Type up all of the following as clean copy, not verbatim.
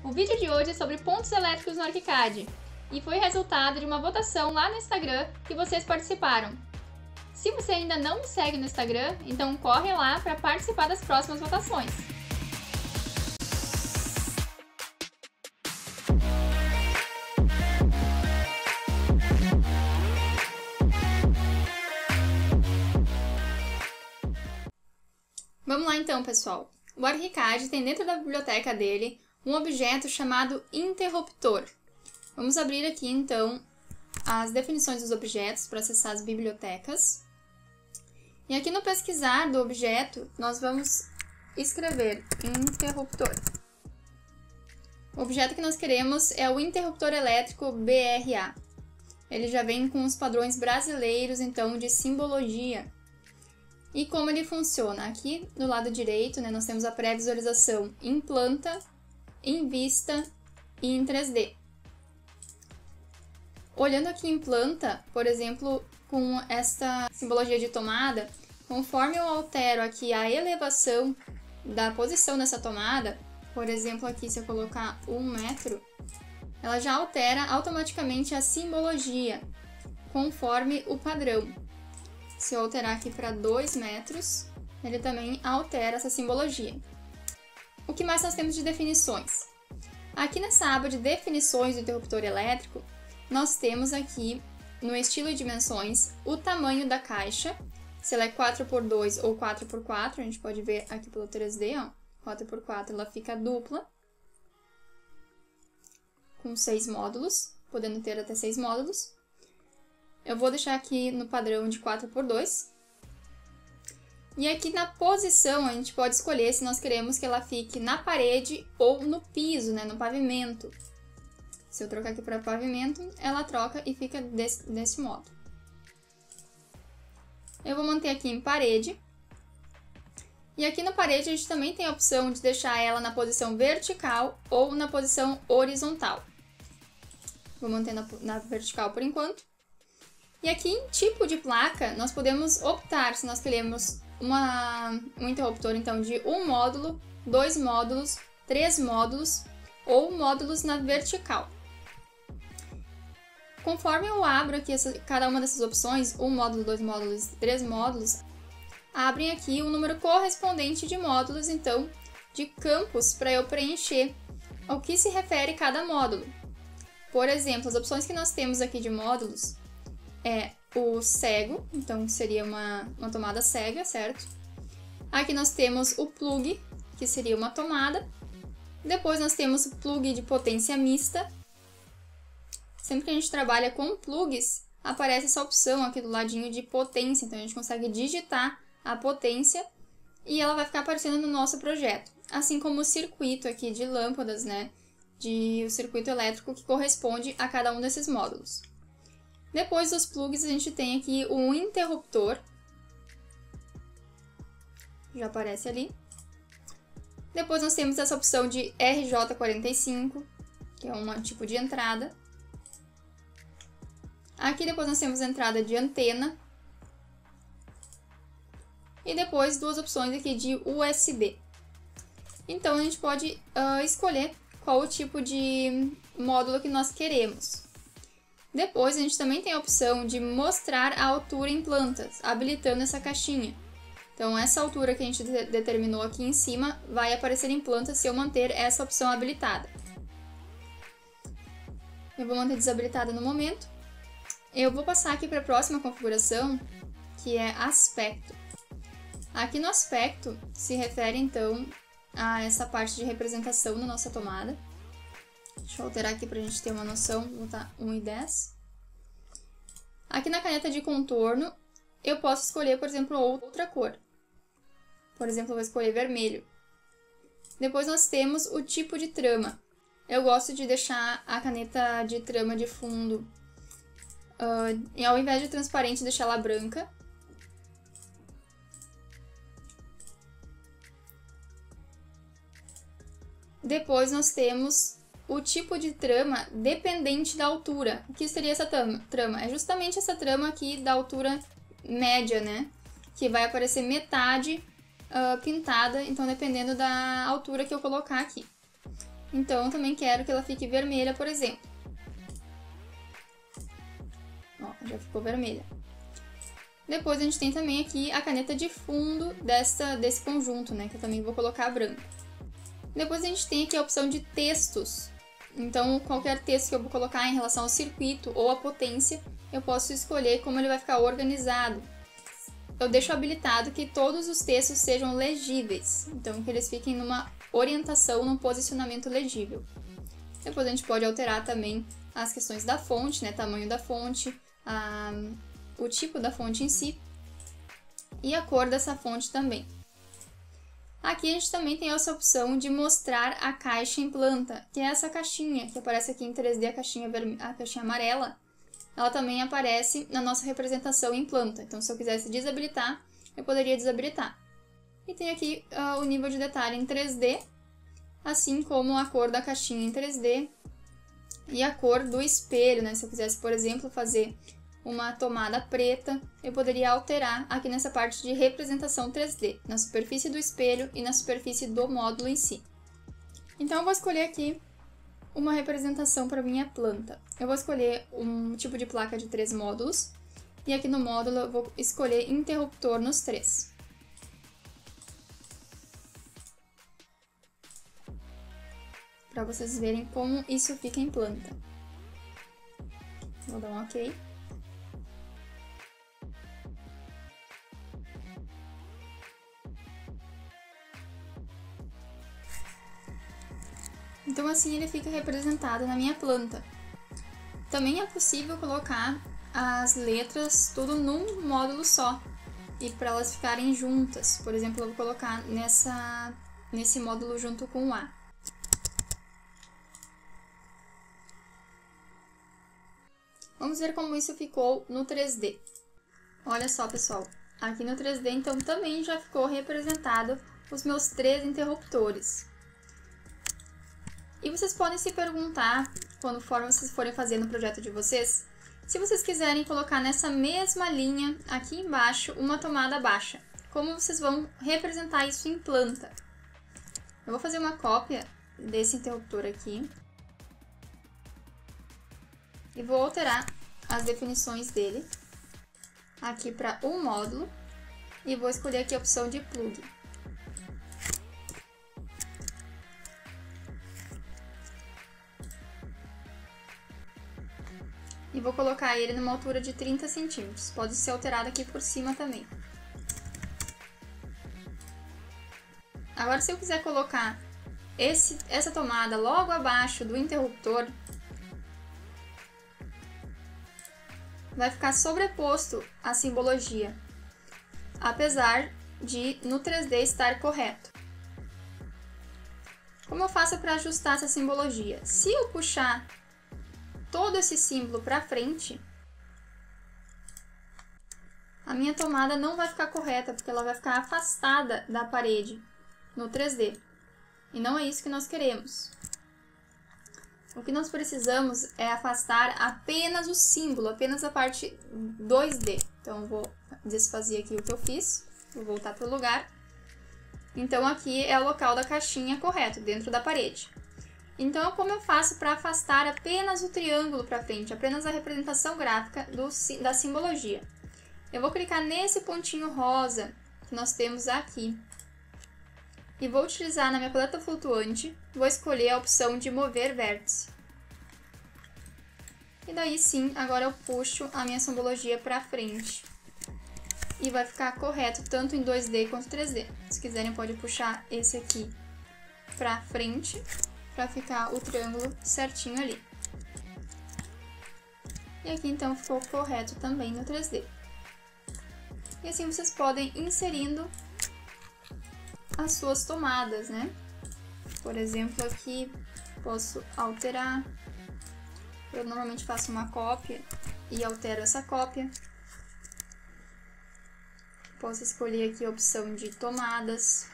O vídeo de hoje é sobre pontos elétricos no ArchiCAD e foi resultado de uma votação lá no Instagram que vocês participaram. Se você ainda não me segue no Instagram, então corre lá para participar das próximas votações. Vamos lá então, pessoal. O ArchiCAD tem dentro da biblioteca dele um objeto chamado interruptor. Vamos abrir aqui então as definições dos objetos para acessar as bibliotecas. E aqui no pesquisar do objeto, nós vamos escrever interruptor. O objeto que nós queremos é o interruptor elétrico BRA. Ele já vem com os padrões brasileiros, então, de simbologia. E como ele funciona? Aqui no lado direito, nós temos a pré-visualização em planta, em vista e em 3D. Olhando aqui em planta, por exemplo, com esta simbologia de tomada, conforme eu altero aqui a elevação da posição dessa tomada, por exemplo, aqui se eu colocar 1 metro, ela já altera automaticamente a simbologia, conforme o padrão. Se eu alterar aqui para 2 metros, ele também altera essa simbologia. O que mais nós temos de definições? Aqui nessa aba de definições do interruptor elétrico, nós temos aqui, no estilo e dimensões, o tamanho da caixa, se ela é 4x2 ou 4x4, a gente pode ver aqui pelo 3D, ó, 4x4 ela fica dupla, com 6 módulos, podendo ter até 6 módulos. Eu vou deixar aqui no padrão de 4x2. E aqui na posição, a gente pode escolher se nós queremos que ela fique na parede ou no piso, no pavimento. Se eu trocar aqui para pavimento, ela troca e fica desse modo. Eu vou manter aqui em parede. E aqui na parede a gente também tem a opção de deixar ela na posição vertical ou na posição horizontal. Vou manter na vertical por enquanto. E aqui em tipo de placa, nós podemos optar se nós queremos um interruptor então de 1 módulo, 2 módulos, 3 módulos ou módulos na vertical. Conforme eu abro aqui cada uma dessas opções, 1 módulo, 2 módulos, 3 módulos, abrem aqui o número correspondente de módulos, então, de campos para eu preencher ao que se refere cada módulo. Por exemplo, as opções que nós temos aqui de módulos é o cego, então seria uma tomada cega, certo? Aqui nós temos o plug, que seria uma tomada. Depois nós temos o plug de potência mista. Sempre que a gente trabalha com plugs, aparece essa opção aqui do ladinho de potência, então a gente consegue digitar a potência e ela vai ficar aparecendo no nosso projeto. Assim como o circuito aqui de lâmpadas, o circuito elétrico que corresponde a cada um desses módulos. Depois dos plugs, a gente tem aqui um interruptor, já aparece ali. Depois nós temos essa opção de RJ45, que é um tipo de entrada. Aqui depois nós temos a entrada de antena. E depois duas opções aqui de USB. Então a gente pode escolher qual o tipo de módulo que nós queremos. Depois, a gente também tem a opção de mostrar a altura em plantas, habilitando essa caixinha. Então, essa altura que a gente determinou aqui em cima vai aparecer em planta se eu manter essa opção habilitada. Eu vou manter desabilitada no momento. Eu vou passar aqui para a próxima configuração, que é aspecto. Aqui no aspecto se refere, então, a essa parte de representação da nossa tomada. Deixa eu alterar aqui para a gente ter uma noção, vou botar 1:10. Aqui na caneta de contorno, eu posso escolher, por exemplo, outra cor. Por exemplo, eu vou escolher vermelho. Depois nós temos o tipo de trama. Eu gosto de deixar a caneta de trama de fundo, e ao invés de transparente, deixar ela branca. Depois nós temos o tipo de trama dependente da altura. O que seria essa trama? É justamente essa trama aqui da altura média, Que vai aparecer metade pintada, então dependendo da altura que eu colocar aqui. Então, eu também quero que ela fique vermelha, por exemplo. Ó, já ficou vermelha. Depois a gente tem também aqui a caneta de fundo desse conjunto, né? Que eu também vou colocar branco. Depois a gente tem aqui a opção de textos. Então, qualquer texto que eu vou colocar em relação ao circuito ou à potência, eu posso escolher como ele vai ficar organizado. Eu deixo habilitado que todos os textos sejam legíveis, então que eles fiquem numa orientação, num posicionamento legível. Depois a gente pode alterar também as questões da fonte, né? Tamanho da fonte, o tipo da fonte em si e a cor dessa fonte também. Aqui a gente também tem essa opção de mostrar a caixa em planta, que é essa caixinha que aparece aqui em 3D, a caixinha amarela. Ela também aparece na nossa representação em planta. Então, se eu quisesse desabilitar, eu poderia desabilitar. E tem aqui o nível de detalhe em 3D, assim como a cor da caixinha em 3D e a cor do espelho, né? Se eu quisesse, por exemplo, fazer uma tomada preta, eu poderia alterar aqui nessa parte de representação 3D, na superfície do espelho e na superfície do módulo em si. Então, eu vou escolher aqui uma representação para minha planta. Eu vou escolher um tipo de placa de 3 módulos, e aqui no módulo eu vou escolher interruptor nos 3. Para vocês verem como isso fica em planta. Vou dar um OK. Então assim ele fica representado na minha planta. Também é possível colocar as letras tudo num módulo só, e para elas ficarem juntas. Por exemplo, eu vou colocar nesse módulo junto com o A. Vamos ver como isso ficou no 3D. Olha só, pessoal, aqui no 3D então também já ficou representado os meus 3 interruptores. E vocês podem se perguntar, quando vocês forem fazer no projeto de vocês, se vocês quiserem colocar nessa mesma linha, aqui embaixo, uma tomada baixa. Como vocês vão representar isso em planta? Eu vou fazer uma cópia desse interruptor aqui. E vou alterar as definições dele aqui para um módulo. E vou escolher aqui a opção de plug. E vou colocar ele numa altura de 30 centímetros. Pode ser alterado aqui por cima também. Agora, se eu quiser colocar essa tomada logo abaixo do interruptor, vai ficar sobreposto à simbologia, apesar de no 3D estar correto. Como eu faço para ajustar essa simbologia? Se eu puxar todo esse símbolo para frente, a minha tomada não vai ficar correta, porque ela vai ficar afastada da parede no 3D. E não é isso que nós queremos. O que nós precisamos é afastar apenas o símbolo, apenas a parte 2D. Então, eu vou desfazer aqui o que eu fiz, vou voltar para o lugar. Então, aqui é o local da caixinha correto, dentro da parede. Então, como eu faço para afastar apenas o triângulo para frente, apenas a representação gráfica da simbologia? Eu vou clicar nesse pontinho rosa que nós temos aqui. E vou utilizar na minha paleta flutuante, vou escolher a opção de mover vértice. E daí sim, agora eu puxo a minha simbologia para frente. E vai ficar correto tanto em 2D quanto 3D. Se quiserem, pode puxar esse aqui para frente, para ficar o triângulo certinho ali. E aqui então ficou correto também no 3D. E assim vocês podem ir inserindo as suas tomadas, né? Por exemplo, aqui posso alterar. Eu normalmente faço uma cópia e altero essa cópia. Posso escolher aqui a opção de tomadas.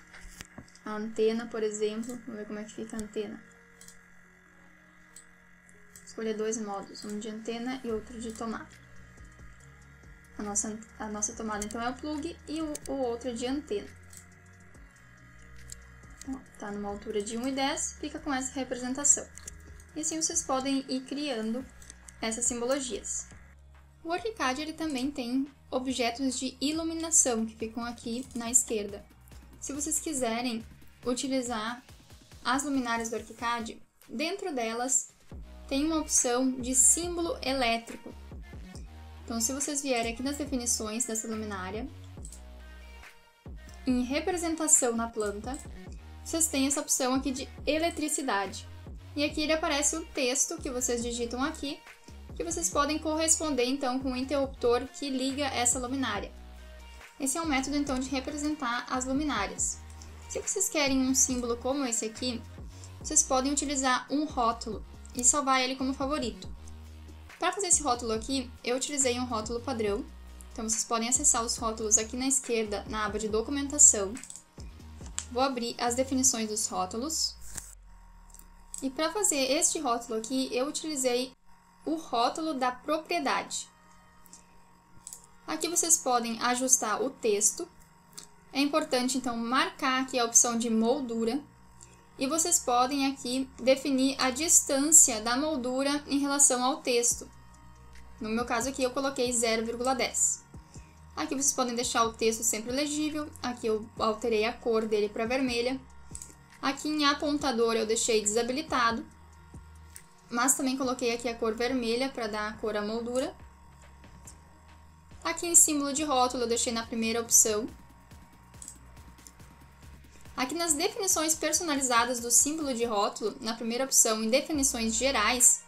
A antena, por exemplo. Vamos ver como é que fica a antena. Escolher 2 modos, um de antena e outro de tomada. A nossa tomada então é o plug e o outro é de antena. Tá numa altura de 1,10, fica com essa representação. E assim vocês podem ir criando essas simbologias. O ArchiCAD ele também tem objetos de iluminação, que ficam aqui na esquerda. Se vocês quiserem utilizar as luminárias do ArchiCAD, dentro delas tem uma opção de símbolo elétrico. Então, se vocês vierem aqui nas definições dessa luminária, em representação na planta, vocês têm essa opção aqui de eletricidade. E aqui ele aparece o texto que vocês digitam aqui, que vocês podem corresponder então com o interruptor que liga essa luminária. Esse é um método então de representar as luminárias. Se vocês querem um símbolo como esse aqui, vocês podem utilizar um rótulo e salvar ele como favorito. Para fazer esse rótulo aqui, eu utilizei um rótulo padrão. Então vocês podem acessar os rótulos aqui na esquerda, na aba de documentação. Vou abrir as definições dos rótulos. E para fazer este rótulo aqui, eu utilizei o rótulo da propriedade. Aqui vocês podem ajustar o texto. É importante então marcar aqui a opção de moldura. E vocês podem aqui definir a distância da moldura em relação ao texto. No meu caso aqui eu coloquei 0,10. Aqui vocês podem deixar o texto sempre legível. Aqui eu alterei a cor dele para vermelha. Aqui em apontador eu deixei desabilitado. Mas também coloquei aqui a cor vermelha para dar a cor à moldura. Aqui em símbolo de rótulo eu deixei na primeira opção. Aqui nas definições personalizadas do símbolo de rótulo, na primeira opção em definições gerais,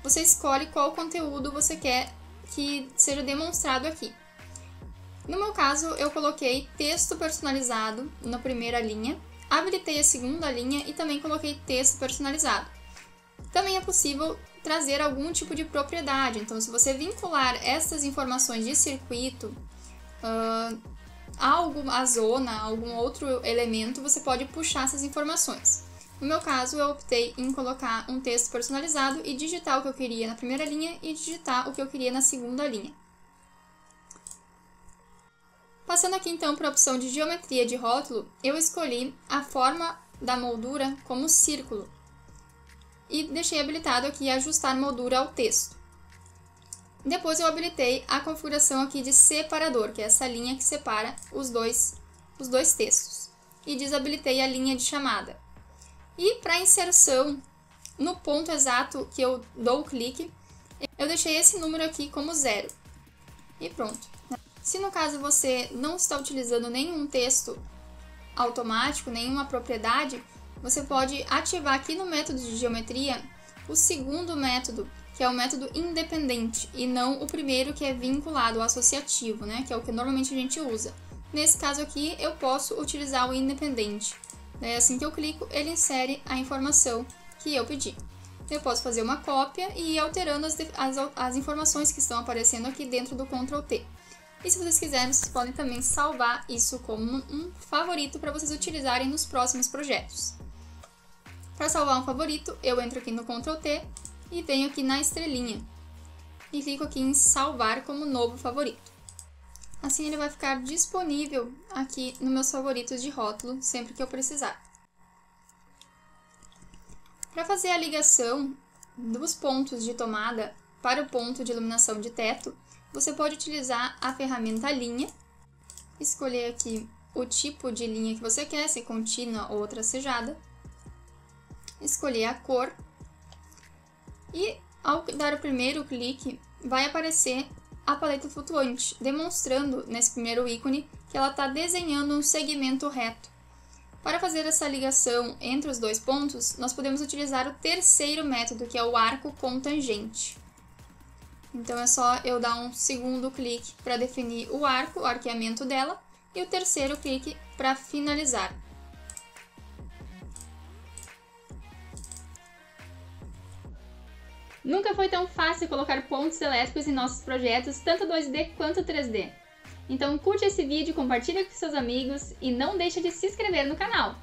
você escolhe qual conteúdo você quer que seja demonstrado aqui. No meu caso, eu coloquei texto personalizado na primeira linha, habilitei a segunda linha e também coloquei texto personalizado. Também é possível trazer algum tipo de propriedade, então se você vincular essas informações de circuito a zona, algum outro elemento, você pode puxar essas informações. No meu caso, eu optei em colocar um texto personalizado e digitar o que eu queria na primeira linha e digitar o que eu queria na segunda linha. Passando aqui então para a opção de geometria de rótulo, eu escolhi a forma da moldura como círculo e deixei habilitado aqui ajustar moldura ao texto. Depois eu habilitei a configuração aqui de separador, que é essa linha que separa os dois textos. E desabilitei a linha de chamada. E para inserção, no ponto exato que eu dou o clique, eu deixei esse número aqui como 0. E pronto. Se no caso você não está utilizando nenhum texto automático, nenhuma propriedade, você pode ativar aqui no método de geometria o segundo método, que é o método independente, e não o primeiro que é vinculado ao associativo, né, que é o que normalmente a gente usa. Nesse caso aqui, eu posso utilizar o independente. Daí, assim que eu clico, ele insere a informação que eu pedi. Eu posso fazer uma cópia e ir alterando as informações que estão aparecendo aqui dentro do Ctrl T. E se vocês quiserem, vocês podem também salvar isso como um favorito para vocês utilizarem nos próximos projetos. Para salvar um favorito, eu entro aqui no Ctrl T e venho aqui na estrelinha e clico aqui em salvar como novo favorito. Assim ele vai ficar disponível aqui nos meus favoritos de rótulo sempre que eu precisar. Para fazer a ligação dos pontos de tomada para o ponto de iluminação de teto, você pode utilizar a ferramenta linha, escolher aqui o tipo de linha que você quer, se contínua ou tracejada, escolher a cor e ao dar o primeiro clique vai aparecer a paleta flutuante, demonstrando nesse primeiro ícone que ela está desenhando um segmento reto. Para fazer essa ligação entre os dois pontos, nós podemos utilizar o terceiro método, que é o arco com tangente. Então é só eu dar um segundo clique para definir o arco, o arqueamento dela, e o terceiro clique para finalizar. Nunca foi tão fácil colocar pontos elétricos em nossos projetos, tanto 2D quanto 3D. Então curte esse vídeo, compartilha com seus amigos e não deixe de se inscrever no canal!